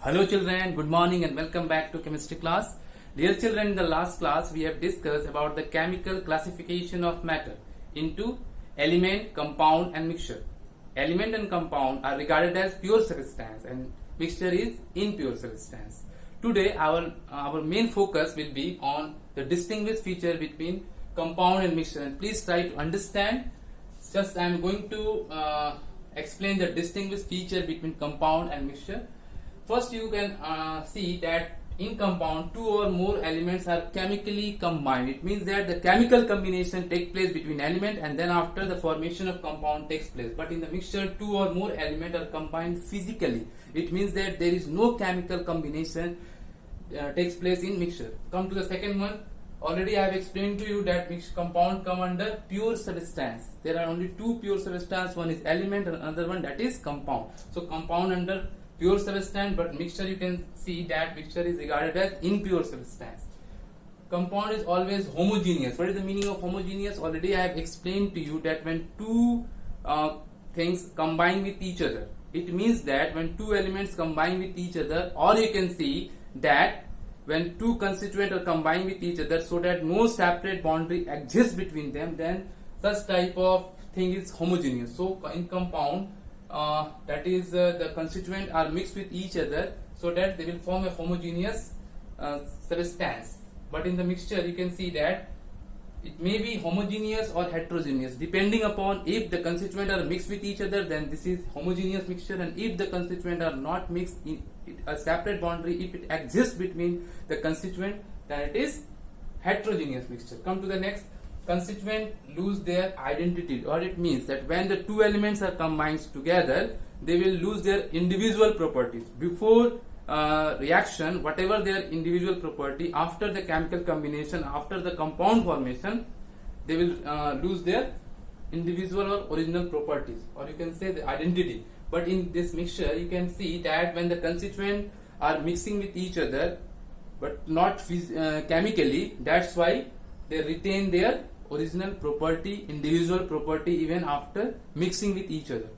Hello children, good morning and welcome back to chemistry class. Dear children, in the last class we have discussed about the chemical classification of matter into element, compound and mixture. Element and compound are regarded as pure substance and mixture is impure substance. Today our main focus will be on the distinguished feature between compound and mixture, and please try to understand. Just I am going to explain the distinguished feature between compound and mixture. First, you can see that in compound, two or more elements are chemically combined. It means that the chemical combination takes place between element and then after the formation of compound takes place. But in the mixture, two or more elements are combined physically. It means that there is no chemical combination takes place in mixture. Come to the second one. Already I have explained to you that mixed compound come under pure substance. There are only two pure substance. One is element and another one that is compound. So compound under pure substance, but mixture you can see that mixture is regarded as impure substance. Compound is always homogeneous. What is the meaning of homogeneous? Already I have explained to you that when two things combine with each other, it means that when two elements combine with each other, or you can see that when two constituents are combined with each other so that no separate boundary exists between them, then such type of thing is homogeneous. So in compound, that is the constituents are mixed with each other so that they will form a homogeneous substance. But in the mixture you can see that it may be homogeneous or heterogeneous depending upon if the constituents are mixed with each other, then this is homogeneous mixture, and if the constituents are not mixed in a separate boundary, if it exists between the constituent, then it is heterogeneous mixture. Come to the next. Constituents lose their identity, or it means that when the two elements are combined together, they will lose their individual properties. Before reaction, whatever their individual property, after the chemical combination, after the compound formation, they will lose their individual or original properties, or you can say the identity. But in this mixture, you can see that when the constituents are mixing with each other, but not chemically, that's why they retain their original property, individual property, even after mixing with each other.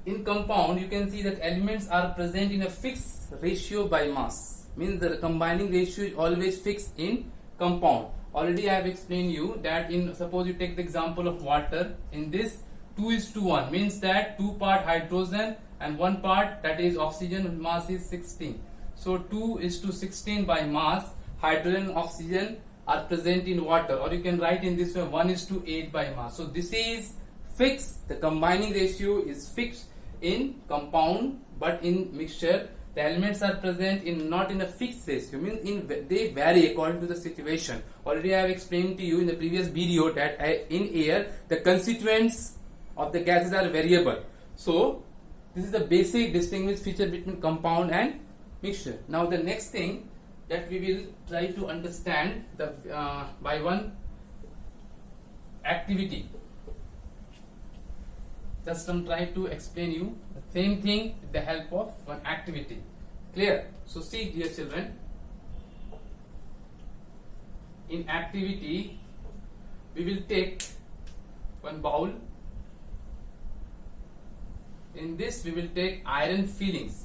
In compound, you can see that elements are present in a fixed ratio by mass. Means the combining ratio is always fixed in compound. Already I have explained you that in, suppose you take the example of water, in this 2:1 means that 2 part hydrogen and 1 part that is oxygen, and mass is 16. So 2:16 by mass, hydrogen and oxygen are present in water, or you can write in this way 1:8 by mass. So this is fixed. The combining ratio is fixed in compound, but in mixture the elements are present in not in a fixed ratio, means they vary according to the situation. Already I have explained to you in the previous video that in air the constituents of the gases are variable. So this is the basic distinguished feature between compound and mixture. Now the next thing that we will try to understand the by one activity. Just I'm trying to explain you the same thing with the help of one activity. Clear? So see, dear children, in activity we will take one bowl. In this we will take iron fillings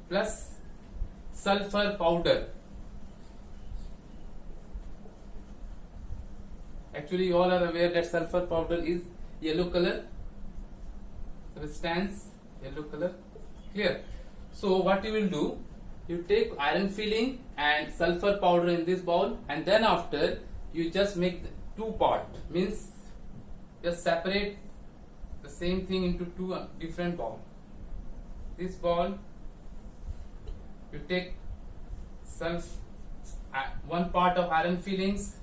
plus sulfur powder. Actually you all are aware that sulfur powder is yellow color substance, yellow color. Clear? So what you will do, you take iron filling and sulfur powder in this bowl, and then after you just make the two part, means just separate the same thing into two different balls. This ball you take one part of iron fillings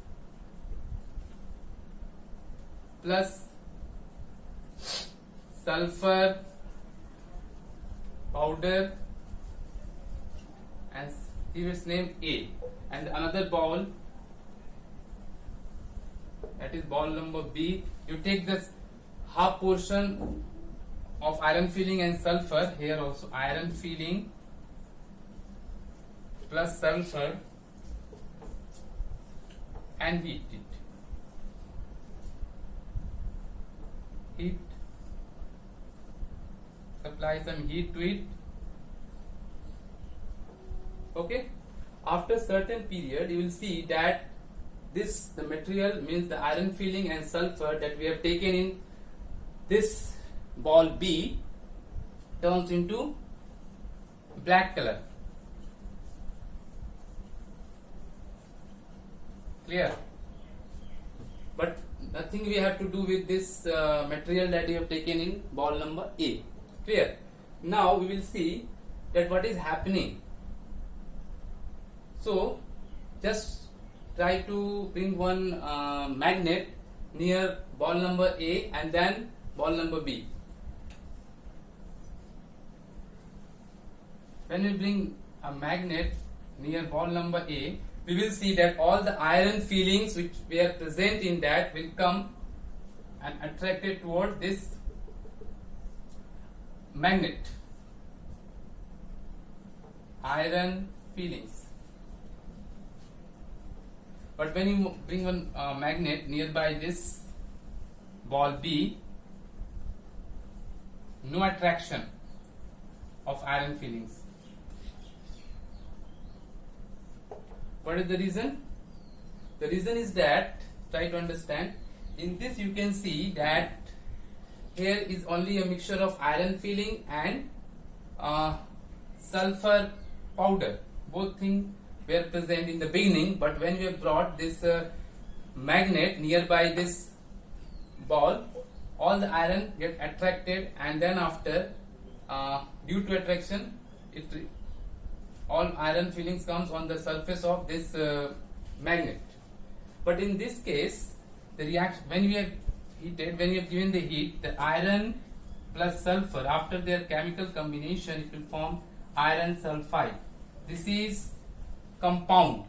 plus sulfur powder and give its name A, and another ball, that is ball number B, you take this half portion of iron filling and sulfur, here also iron filling plus sulfur, and heat it. Heat apply some heat to it. Okay, after certain period you will see that the material, means the iron filling and sulfur that we have taken in this ball B, turns into black color. Clear? But nothing we have to do with this material that we have taken in ball number A. Clear? Now we will see that what is happening. So just try to bring one magnet near ball number A and then ball number B. When we bring a magnet near ball number A, we will see that all the iron fillings which were present in that will come and attracted toward this magnet. Iron fillings. But when you bring one magnet nearby this ball B, no attraction of iron fillings. What is the reason? The reason is that, try to understand, in this you can see that here is only a mixture of iron filling and sulfur powder. Both things were present in the beginning, but when we have brought this magnet nearby this ball, all the iron get attracted, and then after due to attraction all iron fillings comes on the surface of this magnet. But in this case, the reaction, when we have heated, when we have given the heat, the iron plus sulfur, after their chemical combination, it will form iron sulfide. This is compound,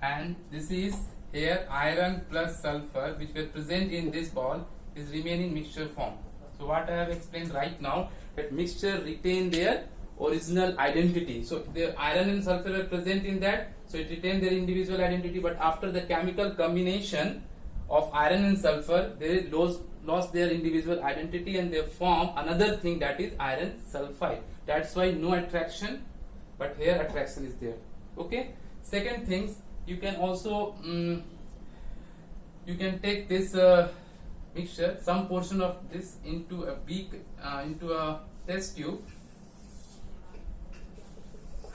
and this is here iron plus sulfur, which were present in this ball, is remaining mixture form. So what I have explained right now, that mixture retain their original identity. So the iron and sulfur were present in that, so it retained their individual identity, but after the chemical combination of iron and sulfur, they lost their individual identity and they form another thing, that is iron sulfide. That's why no attraction, but here attraction is there. Okay. Second things, you can also you can take this mixture, some portion of this, into a beak, into a test tube.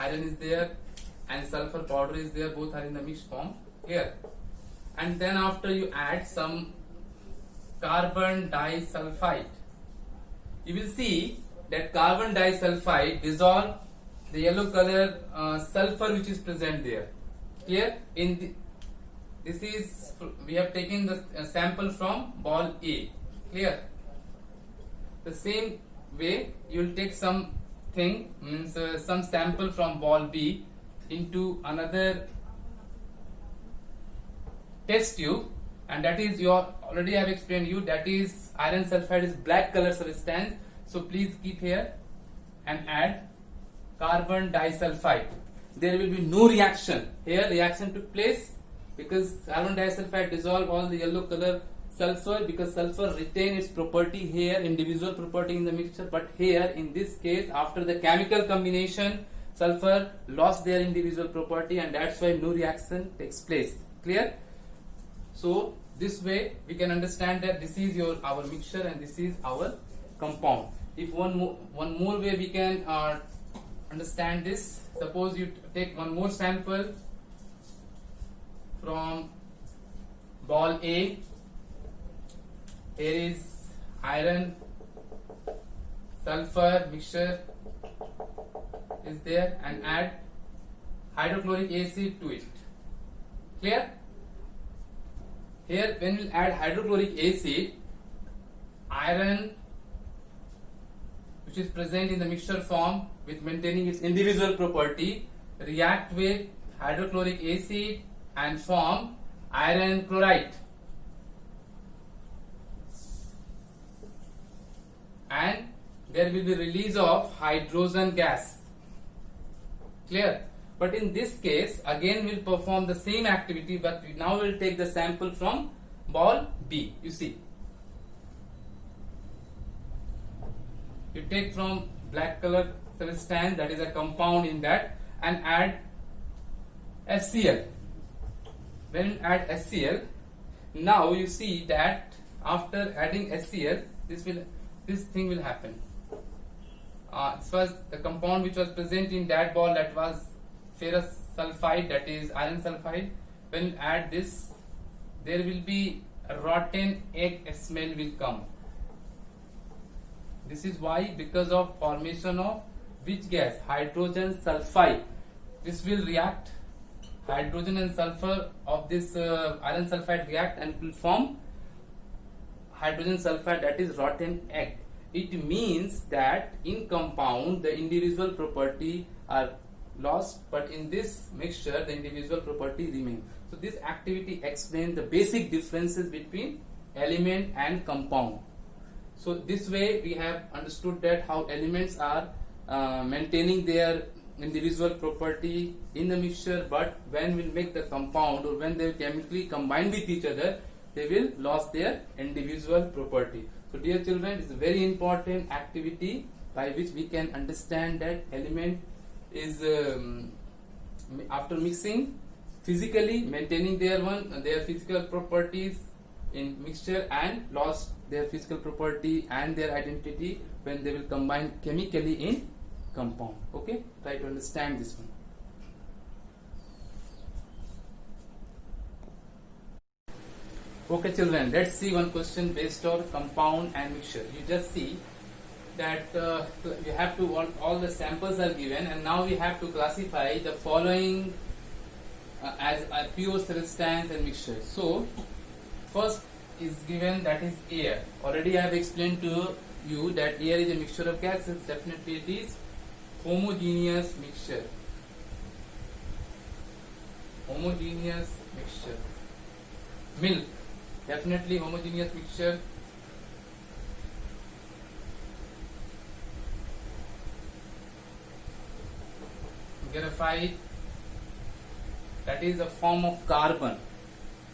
Iron is there and sulfur powder is there, both are in the mixed form here. And then after you add some carbon disulfide, you will see that carbon disulfide dissolve the yellow color sulfur which is present there. Clear? This is, we have taken the sample from ball A. Clear? The same way you will take something, means some sample from ball B into another test tube, and that is your, already I have explained you, that is iron sulfide is black color substance. So please keep here and add carbon disulfide. There will be no reaction. Here reaction took place because carbon disulfide dissolve all the yellow color sulfur, because sulfur retain its property here, individual property in the mixture, but here in this case after the chemical combination sulfur lost their individual property, and that's why no reaction takes place. Clear? So this way we can understand that this is our mixture and this is our compound. If one more way we can understand this, suppose you take one more sample from ball A. Here is iron sulfur mixture is there, and add hydrochloric acid to it. Clear? Here when we add hydrochloric acid, iron which is present in the mixture form with maintaining its individual property react with hydrochloric acid and form iron chloride, and there will be release of hydrogen gas. Clear? But in this case again we will perform the same activity, but we now will take the sample from ball B. You see, You take from black color substance, that is a compound in that, and add HCl. When you add HCl, now you see that after adding HCl, this thing will happen. This was the compound which was present in that ball, that was ferrous sulfide, that is iron sulfide. When you add this, there will be a rotten egg smell will come. This is why, because of formation of which gas? Hydrogen sulfide. This will react, hydrogen and sulfur of this iron sulfide react and will form hydrogen sulfide, that is rotten egg. It means that in compound the individual property are lost, but in this mixture the individual property remain. So this activity explains the basic differences between element and compound. So this way we have understood that how elements are maintaining their individual property in the mixture, but when we make the compound or when they chemically combine with each other, they will lose their individual property. So dear children, it is a very important activity by which we can understand that element is after mixing, physically maintaining their physical properties in mixture and lost their physical property and their identity when they will combine chemically in compound. Okay, try to understand this one. Okay children, let's see one question based on compound and mixture. You just see that you have to, all the samples are given, and now we have to classify the following as a pure substance and mixture. So first is given, that is air. Already I have explained to you that air is a mixture of gases. Definitely it is homogeneous mixture. Homogeneous mixture. Milk, definitely homogeneous mixture. Graphite, that is a form of carbon,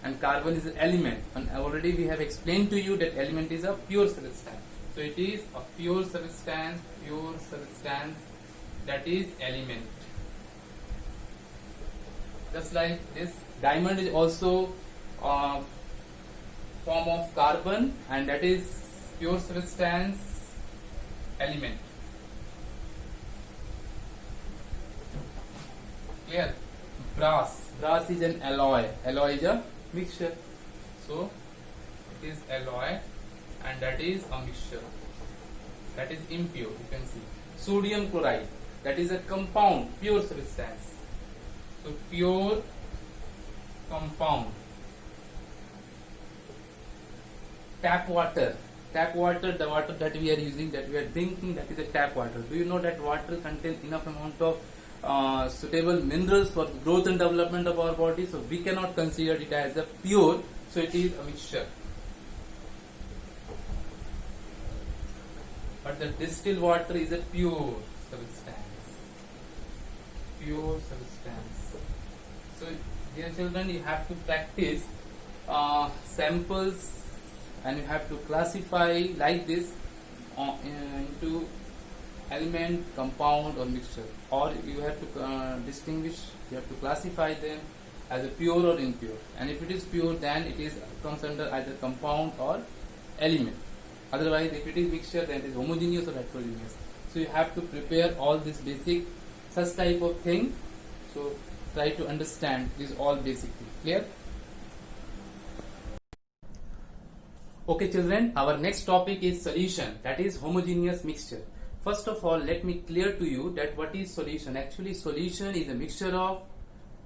and carbon is an element, and already we have explained to you that element is a pure substance. So it is a pure substance, that is element. Just like this, diamond is also a form of carbon, and that is pure substance, element. Clear? Brass is an alloy. Alloy is a mixture. So it is alloy, and that is a mixture. That is impure. You can see. Sodium chloride, that is a compound, pure substance. So pure compound. Tap water, the water that we are using, that we are drinking, that is a tap water. Do you know that water contains enough amount of suitable minerals for the growth and development of our body? So we cannot consider it as a pure, so it is a mixture. But the distilled water is a pure substance. Pure substance. So dear children, you have to practice samples, and you have to classify like this into element, compound or mixture, or you have to distinguish, you have to classify them as a pure or impure, and if it is pure, then it comes under either compound or element. Otherwise, if it is mixture, then it is homogeneous or heterogeneous. So you have to prepare all this basic such type of thing. So try to understand this all basically. Clear? Okay children, our next topic is solution, that is homogeneous mixture. First of all, let me clear to you that what is solution. Actually, solution is a mixture of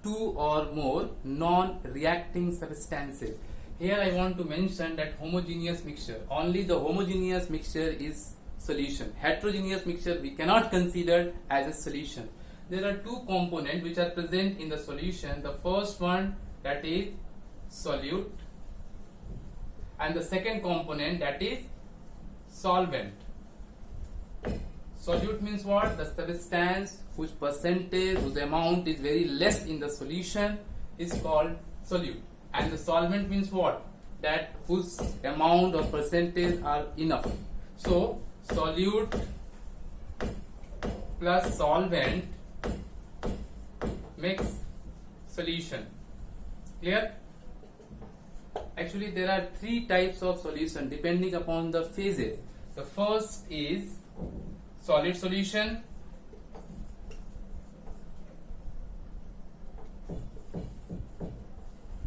two or more non-reacting substances. Here I want to mention that homogeneous mixture, only the homogeneous mixture is solution. Heterogeneous mixture we cannot consider as a solution. There are two components which are present in the solution. The first one, that is solute, and the second component, that is solvent. Solute means what? The substance whose percentage, whose amount is very less in the solution is called solute. And the solvent means what? That whose amount or percentage are enough. So solute plus solvent makes solution. Clear? Actually, there are three types of solution depending upon the phases. The first is solid solution.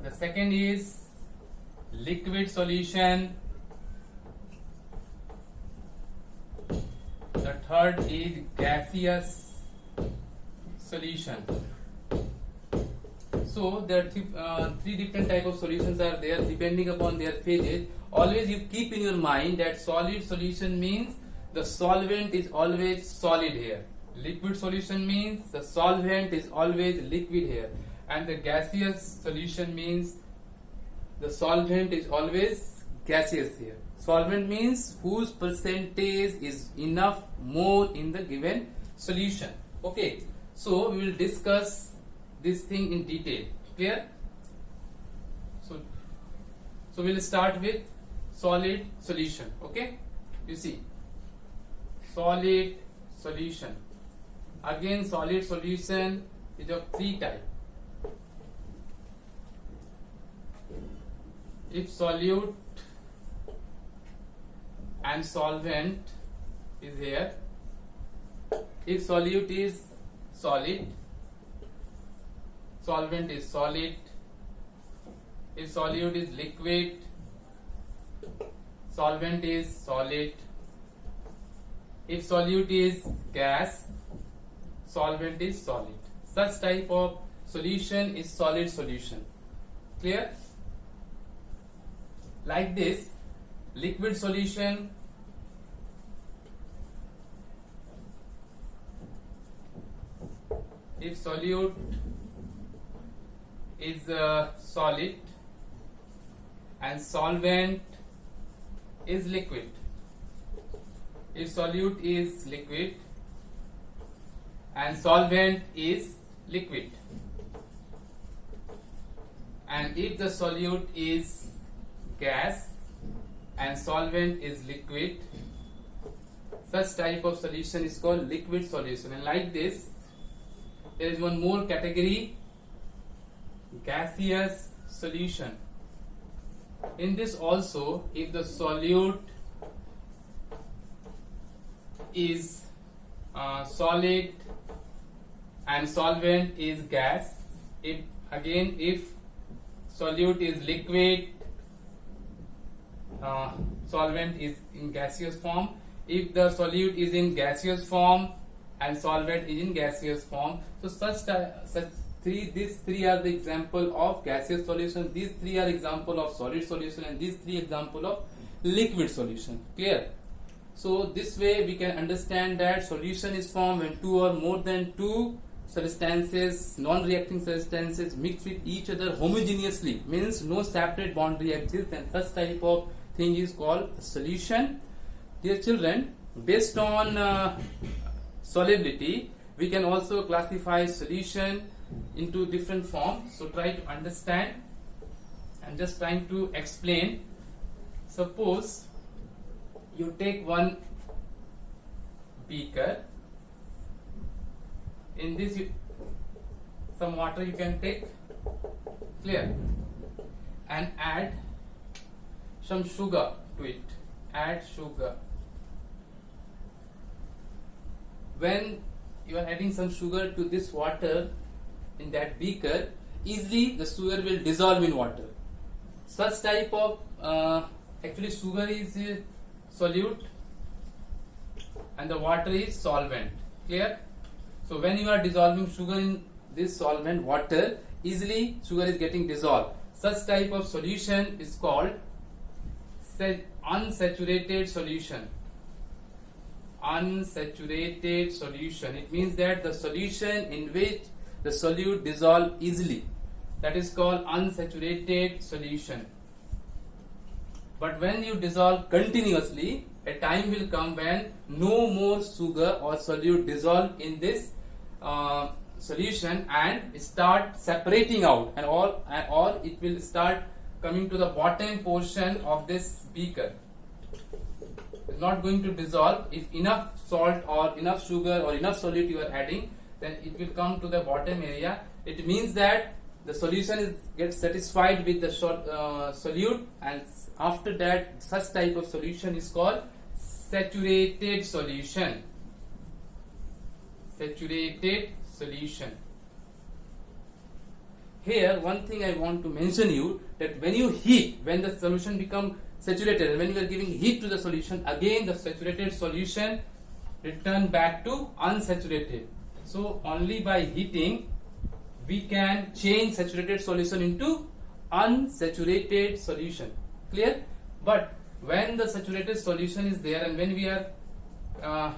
The second is liquid solution. The third is gaseous solution. So there are three different type of solutions are there depending upon their phases. Always you keep in your mind that solid solution means the solvent is always solid here. Liquid solution means the solvent is always liquid here. And the gaseous solution means the solvent is always gaseous here. Solvent means whose percentage is enough more in the given solution. Okay, so we will discuss this thing in detail. Clear? So we'll start with solid solution. Okay, you see, solid solution. Again, solid solution is of three types. If solute and solvent is here, if solute is solid, solvent is solid. If solute is liquid, solvent is solid. If solute is gas, solvent is solid. Such type of solution is solid solution. Clear? Like this, liquid solution, if solute is solid and solvent is liquid. If solute is liquid and solvent is liquid, and if the solute is gas and solvent is liquid, such type of solution is called liquid solution. And like this, there is one more category, gaseous solution. In this also, if the solute is solid and solvent is gas, if solute is liquid, solvent is in gaseous form. If the solute is in gaseous form and solvent is in gaseous form, so these three are the example of gaseous solution. These three are example of solid solution, and these three example of liquid solution. Clear? So this way we can understand that solution is formed when two or more than two substances, non-reacting substances, mix with each other homogeneously, means no separate boundary exists, and such type of thing is called solution. Dear children, based on solubility, we can also classify solution into different forms. So try to understand. I'm just trying to explain. Suppose you take one beaker. In this some water you can take, clear, and add some sugar to it. Add sugar. When you are adding some sugar to this water in that beaker, easily the sugar will dissolve in water. Such type of actually sugar is solute and the water is solvent. Clear? So when you are dissolving sugar in this solvent water, easily sugar is getting dissolved. Such type of solution is called unsaturated solution. Unsaturated solution. It means that the solution in which the solute dissolve easily, that is called unsaturated solution. But when you dissolve continuously, a time will come when no more sugar or solute dissolve in this solution and start separating out, or it will start coming to the bottom portion of this beaker. Is not going to dissolve. If enough salt or enough sugar or enough solute you are adding, then it will come to the bottom area. It means that the solution gets satisfied with the solute, and after that such type of solution is called saturated solution. Saturated solution. Here one thing I want to mention you, that when you heat, when the solution become saturated and when you are giving heat to the solution, again the saturated solution return back to unsaturated. So only by heating we can change saturated solution into unsaturated solution. Clear? But when the saturated solution is there and when we are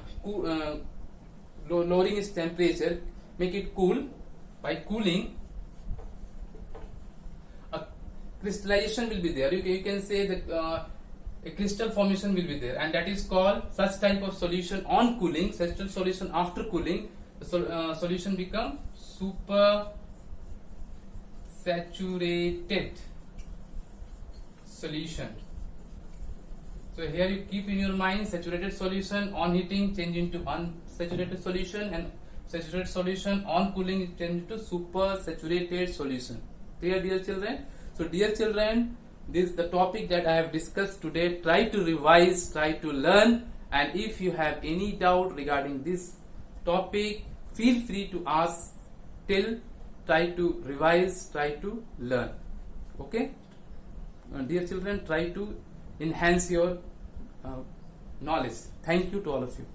lowering its temperature, make it cool, by cooling, a crystallization will be there. You can say that a crystal formation will be there, and that is called such type of solution on cooling. Such solution after cooling, the solution become super saturated solution. So here you keep in your mind saturated solution on heating change into unsaturated solution, and saturated solution on cooling change into super saturated solution. Clear, dear children? So dear children, this is the topic that I have discussed today. Try to revise, try to learn, and if you have any doubt regarding this topic, feel free to ask. Till try to revise, try to learn. Okay? Dear children, try to enhance your knowledge. Thank you to all of you.